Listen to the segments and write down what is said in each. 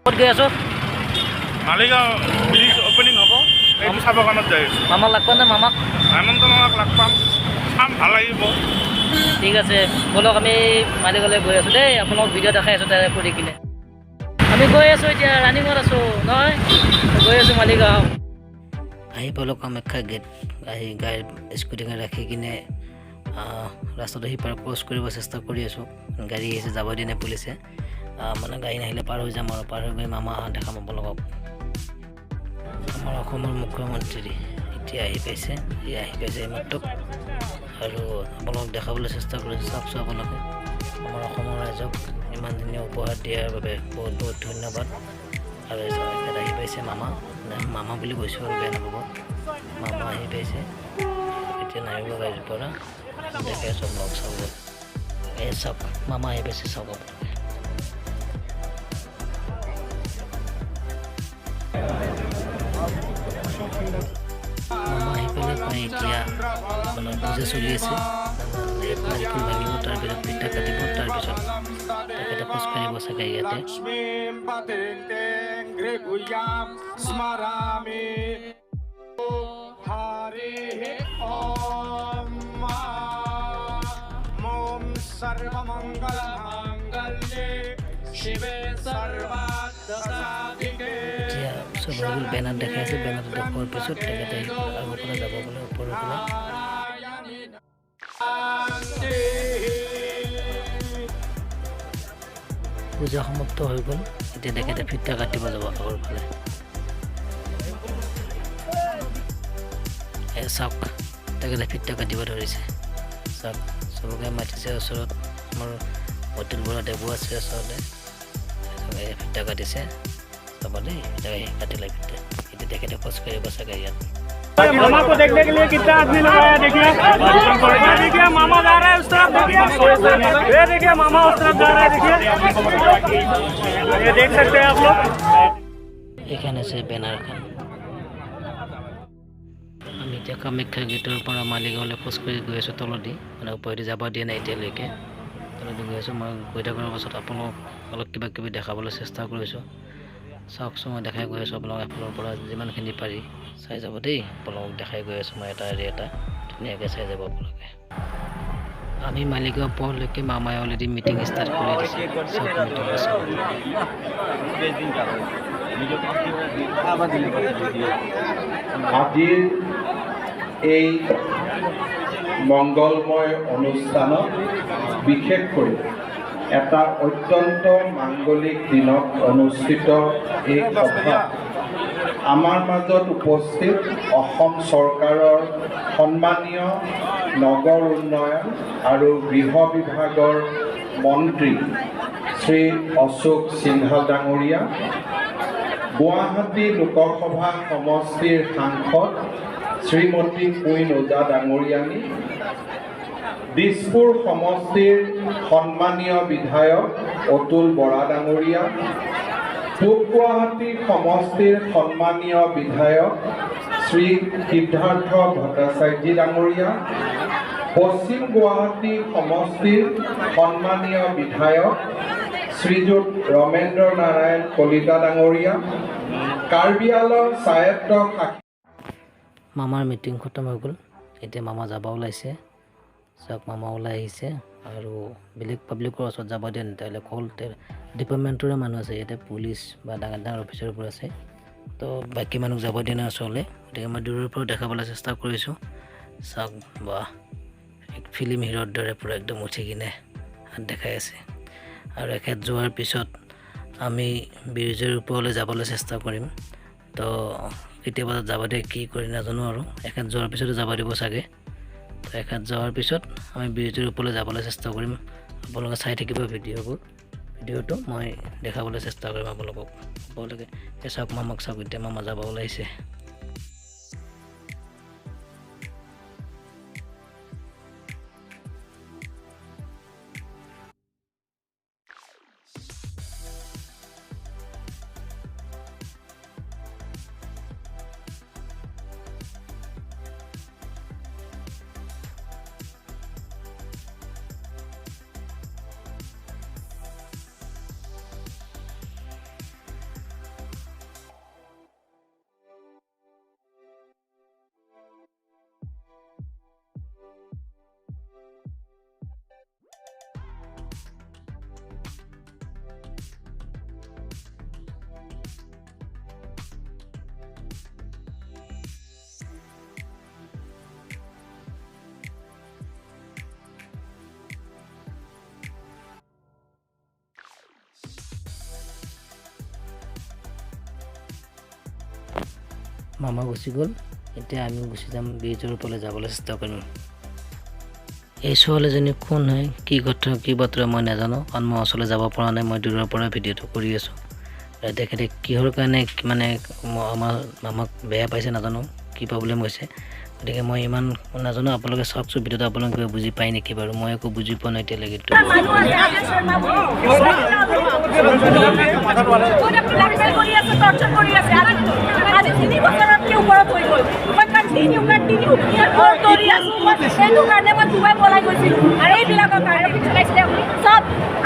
ক'ত গৈ আছোঁ? মালিগাঁও ব্ৰিজ অপেনিং হ'ব, এইটো চাবৰ কাৰণে যাই আছোঁ। মামাক লগ পাম নে? মামাক আনন্দ মামাক লগ পাম, চাম, ভাল লাগিব। ঠিক আছে, ব'লক আমি মালিগাঁৱলৈ গৈ আছোঁ দেই। আপোনালোকক ভিডিঅ' দেখাই আছোঁ তাৰে কৰি কিনে। আমি গৈ আছোঁ এতিয়া, ৰানিঙত আছোঁ নহয়, গৈ আছোঁ মালিগাঁও। আহি পালোঁ কামাখ্যা গেট। আহি গাড়ী স্কুটিখন ৰাখি কিনে ৰাস্তাটো সিপাৰ ক্ৰছ কৰিব চেষ্টা কৰি আছোঁ। গাড়ী আহিছে, যাব দিয়া নাই পুলিচে। মানে গাড়ী নাহিলে পাৰ হৈ যাম আৰু পাৰ হৈ গৈ মামা দেখাম আপোনালোকক। আমাৰ অসমৰ মুখ্যমন্ত্ৰী এতিয়া আহি পাইছে, এইমাত্ৰ আৰু আপোনালোকক দেখাবলৈ চেষ্টা কৰিছোঁ। চাওকচোন আপোনালোকে আমাৰ অসমৰ ৰাইজক ইমান ধুনীয়া উপহাৰ দিয়াৰ বাবে বহুত বহুত ধন্যবাদ। আৰু এখেত আহি পাইছে মামা বুলি কৈছোঁ আৰু বেয়া নাপাব। মামা আহি পাইছে, এতিয়া নামিব গাড়ীৰ পৰা। দেখাই আছোঁ আপোনালোক চাব, এই চাওক মামা আহি পাইছে, চাওক আপোনালোকে। মামা আহি পেলাই প্ৰায় এতিয়া মানে পূজা চলি আছে। নাৰিকল ভাঙিব, তাৰপিছত পিঠা কাটিব, তাৰপিছত তেখেতে খোজকাঢ়িব চাগে ইয়াতে। এতিয়া চবৰে বেনাৰ দেখাই আছে, বেনাৰটো দেখুৱাৰ পিছত তেখেতে আগৰ পৰা যাব বোলে ওপৰৰ পৰা। পূজা সমাপ্ত হৈ গ'ল, এতিয়া তেখেতে ফিতা কাটিব যাব আগৰ ফালে। চাওক তেখেতে ফিতা কাটিব ধৰিছে, চাওক চবকে মাতিছে। ওচৰত মোৰ অতুল বৰা দেৱো আছে ওচৰতে, ফিতা কাটিছে। চাব দেই, কাটিলে ফিতা। এতিয়া তেখেতে খোজ কাঢ়িব চাগে ইয়াত। मामा को देखने के लिए कितना आदमी लगाया, देखिए देखिए मामा जा रहा है उस तरफ, देखिए ये देखिए मामा उस तरफ जा रहा है, देखिए ये देख सकते हैं आप लोग। এখানে আছে বেনাৰখন। আমি এতিয়া কামাখ্যা গেটৰ পৰা মালিগাঁৱলৈ খোজকাঢ়ি গৈ আছোঁ তলেদি, মানে ওপৰেদি যাব দিয়া নাই এতিয়ালৈকে। তলেদি গৈ আছোঁ। মই গৈ থকাৰ পাছত আপোনালোকক অলপ কিবা কিবি দেখাবলৈ চেষ্টা কৰিছোঁ। চাওকচোন, মই দেখাই গৈ আছোঁ আপোনালোক এফালৰ পৰা যিমানখিনি পাৰি চাই যাব দেই। আপোনালোকক দেখাই গৈ আছোঁ মই এটা এটা ধুনীয়াকৈ চাই যাব আপোনালোকে। আমি মালিগাঁও পোৱালৈকে মামাই অলৰেডি মিটিং ষ্টাৰ্ট কৰি দিছে। আজিৰ এই মংগলময় অনুষ্ঠানত বিশেষকৈ এটা অত্যন্ত মাংগলিক দিনত অনুষ্ঠিত এই সভা আমাৰ মাজত উপস্থিত অসম চৰকাৰৰ সন্মানীয় নগৰ উন্নয়ন আৰু গৃহ বিভাগৰ মন্ত্ৰী শ্ৰী অশোক সিংহল ডাঙৰীয়া, গুৱাহাটী লোকসভা সমষ্টিৰ সাংসদ শ্ৰীমতী কুইন ওজা ডাঙৰীয়ানী, দিছপুৰ সমষ্টিৰ সন্মানীয় বিধায়ক অতুল বৰা ডাঙৰীয়া, পূব গুৱাহাটী সমষ্টিৰ সন্মানীয় বিধায়ক শ্ৰী সিদ্ধাৰ্থ ভট্টাচাৰ্যী ডাঙৰীয়া, পশ্চিম গুৱাহাটী সমষ্টিৰ সন্মানীয় বিধায়ক শ্ৰীযুত ৰমেন্দ্ৰ নাৰায়ণ কলিতা ডাঙৰীয়া, কাৰ্বি আংলং স্বায়ত্ত শাখা। মামাৰ মিটিং খতম হৈ গ'ল, এতিয়া মামা যাব ওলাইছে। চাওক মামা ওলাই আহিছে আৰু বেলেগ পাব্লিকৰ ওচৰত যাব দিয়া নাই। তেওঁলোক হ'ল ডিপাৰ্টমেণ্টৰে মানুহ আছে ইয়াতে, পুলিচ বা ডাঙৰ ডাঙৰ অফিচাৰবোৰ আছে। তো বাকী মানুহ যাব দিয়া নাই ওচৰলৈ, গতিকে মই দূৰৰ পৰা দেখাবলৈ চেষ্টা কৰিছোঁ। চাওক বা ফিল্ম হিৰোৰ দৰে পূৰা একদম উঠি কিনে হাত দেখাই আছে। আৰু এখেত যোৱাৰ পিছত আমি ব্ৰিজৰ ওপৰলৈ যাবলৈ চেষ্টা কৰিম। তো কেতিয়াবা যাব দিয়ে, কি কৰি নাজানো আৰু। এখেত যোৱাৰ পিছতো যাব দিব চাগে। তো এখেত যোৱাৰ পিছত আমি ব্ৰিজৰ ওপৰলৈ যাবলৈ চেষ্টা কৰিম। আপোনালোকে চাই থাকিব ভিডিঅ'টো মই দেখাবলৈ চেষ্টা কৰিম আপোনালোকক। আপোনালোকে চাওক মামাক চাওক, এতিয়া মামা যাব ওলাইছে। মামা গুচি গ'ল এতিয়া আমি গুচি যাম ব্ৰিজৰ ওপৰলৈ যাবলৈ চেষ্টা কৰিম এই ছোৱালীজনী কোন হয় কি কথা কি বতৰা মই নাজানো কাৰণ মই ওচৰলৈ যাব পৰা নাই মই দূৰৰ পৰা ভিডিঅ'টো কৰি আছোঁ তেখেতে কিহৰ কাৰণে মানে আমাৰ মামাক বেয়া পাইছে নাজানো কি প্ৰব্লেম হৈছে গতিকে মই ইমান নাজানো আপোনালোকে চাওকচোন ভিডিঅ'টো আপোনালোকে কিবা বুজি পায় নেকি বাৰু মই একো বুজি পোৱা নাই এতিয়ালৈকে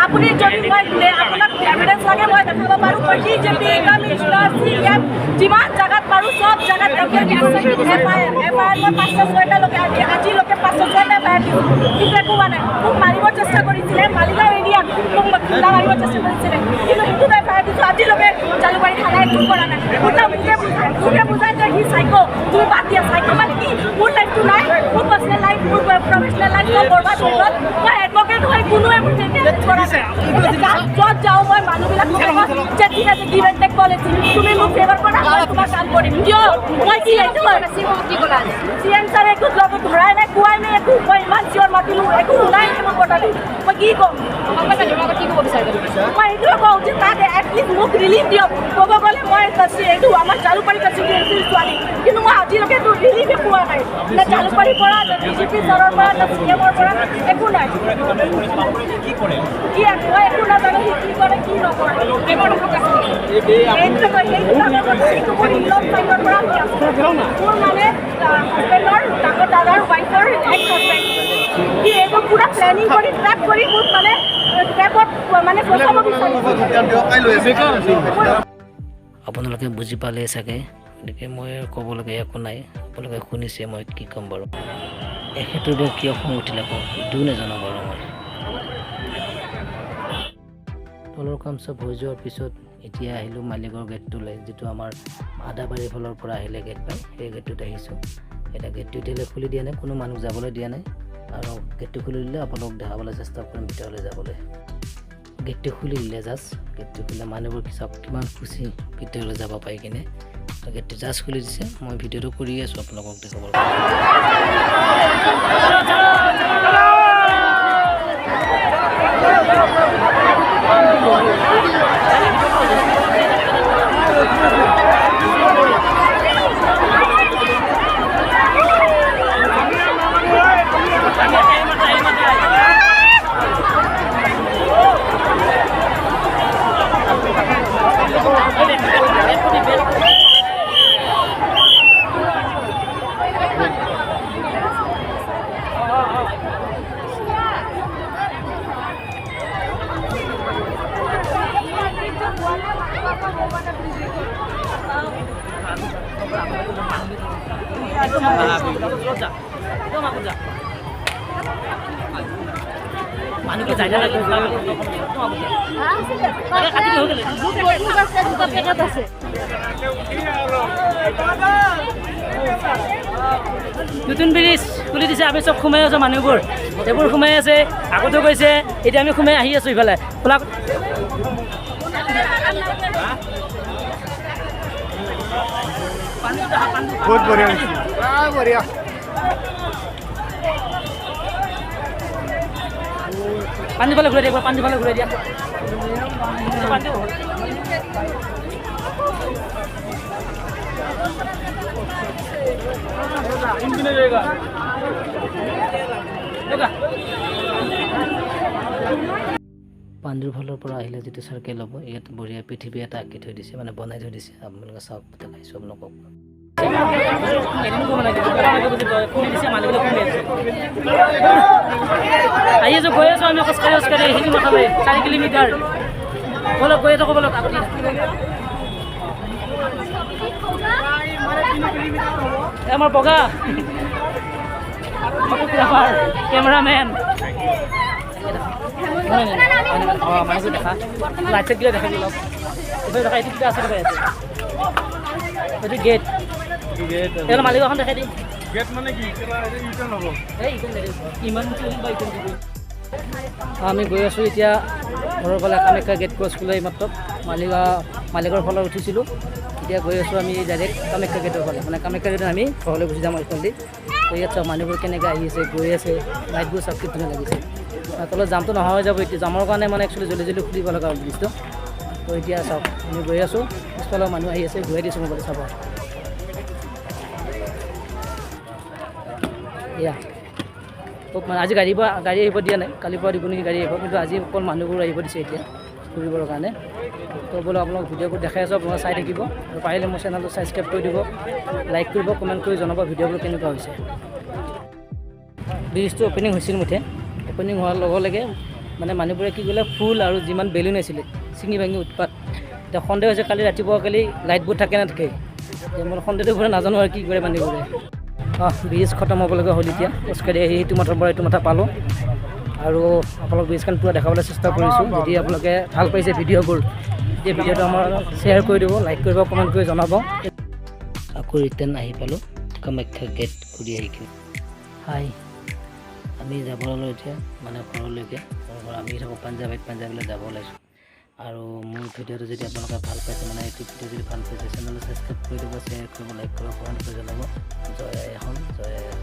আপুনি যদি মই আপোনাক এভিডেন্স লাগে মই দেখাব পাৰোঁ বিজেপি কমিশনাৰ CM যিমান জেগাত পাৰোঁ চব জেগাত FIR মই 506টা আজিলৈকে 506টা FIR দিছোঁ কিন্তু একো হোৱা নাই মোক মাৰিব চেষ্টা কৰিছিলে মালিগাঁও এৰিয়াত মোক খুন্দা মাৰিব চেষ্টা কৰিছিলে কিন্তু সেইটো FIR দিছোঁ আজিলৈকে জালুকবাৰী থানাই একো কৰা নাই মোকে বুজাই যে সি চাইকো তুমি বাদ দিয়া চাইকো মানে কি মোৰ লাইফটো নাই মোৰ পাৰ্চনেল লাইফ মোৰ প্ৰফেচনেল লাইফ চব বৰবাদ হৈ গ'ল মই এডভকেট হৈ কোনোৱে মোক কৰা নাই য'ত যাওঁ মই মানুহবিলাক যে ঠিক আছে গিভ এণ্ড টেক পলিচি তুমি মোক ফেভাৰ কৰা মই তোমাক কাম কৰিম কিয় মই কি এইটো CM ছাৰে একো লগত ধৰাই নাই কোৱাই নাই একো মই ইমান চিঞৰ মাতিলোঁ একো শুনাই নাই মোৰ কথাটো মই কি ক'ম মই এইটোৱে কওঁ যে তাক এটলিষ্ট মোক ৰিলিফ দিয়ক ক'ব গ'লে মই এইটো আমাৰ জালুকবাৰী কনষ্টিটুৱেঞ্চিৰ ছোৱালী কিন্তু মই আজিলৈকে এইটো ৰিলিফে পোৱা নাই নে জালুকবাৰীৰ পৰা নে BJP ছাৰৰ পৰা নে CMৰ পৰা একো নাই কি মই একো নাজানো সি কি কৰে কি নকৰে মোৰ মানে হাজবেণ্ডৰ ডাঙৰ দাদাৰ ৱাইফৰ এক্স হাজবেণ্ড সি এইবোৰ পুৰা প্লেনিং কৰি ট্ৰেপ কৰি মোক মানে ট্ৰেপত মানে ফচাব বিচাৰিছে আপোনালোকে বুজি পালে চাগে গতিকে মই ক'বলগীয়া একো নাই আপোনালোকে শুনিছে মই কি ক'ম বাৰু এখেতৰ বা কিয় খং উঠিলে কওঁ সেইটোও নাজানো বাৰু মই তলৰ কাম চব হৈ যোৱাৰ পিছত এতিয়া আহিলোঁ মালিকৰ গেটটোলৈ যিটো আমাৰ আদাবাৰীৰ ফালৰ পৰা আহিলে গেট পায় সেই গেটটোত আহিছোঁ এতিয়া গেটটো এতিয়ালৈ খুলি দিয়া নাই কোনো মানুহ যাবলৈ দিয়া নাই আৰু গেটটো খুলি দিলে আপোনালোক দেখাবলৈ চেষ্টা কৰিম ভিতৰলৈ যাবলৈ গেটটো খুলি দিলে জাষ্ট গেটটো খুলিলে মানুহবোৰ চব কিমান খুচি ভিতৰলৈ যাব পাই কিনে গেটটো জাষ্ট খুলি দিছে মই ভিডিঅ'টো কৰি আছোঁ আপোনালোকক দেখাবলৈ মানুষকে জায়গা লাগে নতুন ব্ৰিজ খুলি দিছে আমি চব সোমাই আছোঁ মানুহবোৰ এইবোৰ সোমাই আছে আগতো গৈছে এতিয়া আমি সোমাই আহি আছোঁ ইফালে খোলা বহুত বঢ়িয়া বঢ়িয়া পানী ফালে ঘূৰাই দিয়া পানী ফালে ঘূৰাই দিয়া পাণ্ডুৰ ফালৰ পৰা আহিলে যিটো চাৰ্কেল হ'ব ইয়াত বঢ়িয়া পৃথিৱী এটা আঁকি থৈ দিছে মানে বনাই থৈ দিছে আপোনালোকে চাওক দেখাইছোঁ আপোনালোকক আহি আছোঁ গৈ আছোঁ আমি খোজকাঢ়ি সেইখিনি মাথালৈ 4 কিলোমিটাৰ বলক গৈ থাকোঁ বলক আমাৰ বগা ফটোগ্ৰাফাৰ কেমেৰামেন মানুহটো দেখা লাইট চাইটবিলাক দেখাই দিলক এইটো দেখা এইটো কিবা আছে দেখাই আছে এইটো গেট তেল মালিগাঁওখন দেখাই দিম গেট মানে কি ইউটাৰ্ণ হ'ব এই ইমান আমি গৈ আছোঁ এতিয়া ঘৰৰ ফালে কামাখ্যা গেট ক্ৰছ কৰিলে এইমাত্ৰ মালিগাঁৱৰ ফালে উঠিছিলোঁ এতিয়া গৈ আছোঁ আমি ডাইৰেক্ট কামাখ্যা গেটৰ ফালে, মানে কামাখ্যা গেটত আমি ঘৰলৈ গুচি যাম এইফালেদি। তো ইয়াত চাওক মানুহবোৰ কেনেকৈ আহি আছে, গৈ আছে, লাইটবোৰ চাওক কি ধুনীয়া লাগিছে। তলত জামটো নোহোৱা হৈ যাব এতিয়া, জামৰ কাৰণে মানে একচুৱেলি জল্দি খুলিব লগা হ'ল ব্ৰিজটো। তো এতিয়া চাওক আমি গৈ আছোঁ, পিছফালৰ মানুহ আহি আছে, ঘূৰাই দিছোঁ মোবাইল চাব। এয়া মানে আজি গাড়ী আহিব দিয়া নাই, কালিৰ পৰা দিব নেকি গাড়ী আহিব, কিন্তু আজি অকল মানুহবোৰ আহিব দিছে এতিয়া ফুৰিবৰ কাৰণে। তো বোলো আপোনালোক ভিডিঅ'বোৰ দেখাই আছোঁ, আপোনালোকে চাই থাকিব আৰু পাৰিলে মোৰ চেনেলটো ছাবস্ক্ৰাইব কৰি দিব, লাইক কৰিব, কমেণ্ট কৰি জনাব ভিডিঅ'বোৰ কেনেকুৱা হৈছে। ব্ৰিজটো অ'পেনিং হৈছিল মুঠে, অ'পেনিং হোৱাৰ লগে লগে মানে মানুহবোৰে কি কৰিলে ফুল আৰু যিমান বেলুন আছিলে ছিঙি ভাঙি উৎপাত। এতিয়া সন্দেহ হৈছে কালি ৰাতিপুৱা কালি লাইটবোৰ থাকে নাথাকে, মোৰ সন্দেহটো কৰে নাজানো আৰু কি কৰে মানুহবোৰে। ব্ৰিজ খতম হ'বলগা হ'ল এতিয়া, খোজকাঢ়ি আহি এইটো মাথাৰ পৰা এইটো মাথা পালোঁ আৰু আপোনালোক ব্ৰিজখন পূৰা দেখাবলৈ চেষ্টা কৰিছোঁ। যদি আপোনালোকে ভাল পাইছে ভিডিঅ'বোৰ, তেতিয়া ভিডিঅ'টো আমাৰ শ্বেয়াৰ কৰি দিব, লাইক কৰিব, কমেণ্ট কৰি জনাব। আকৌ ৰিটাৰ্ণ আহি পালোঁ কামাখ্যা গেট ঘূৰি আহি কিনে। হাই, আমি যাব ল'লোঁ এতিয়া মানে ঘৰলৈকে। আমি থাকোঁ পাঞ্জাৱলৈ যাব ওলাইছোঁ। আৰু মোৰ ভিডিঅ'টো যদি আপোনালোকে ভাল পাইছে, মানে এইটো ভিডিঅ' যদি ভাল পাইছে, চেনেলটো ছাবস্ক্ৰাইব কৰি দিব, শ্বেয়াৰ কৰিব, লাইক কৰিব, কমেণ্ট কৰি জনাব। জয় আই অসম, জয় আই।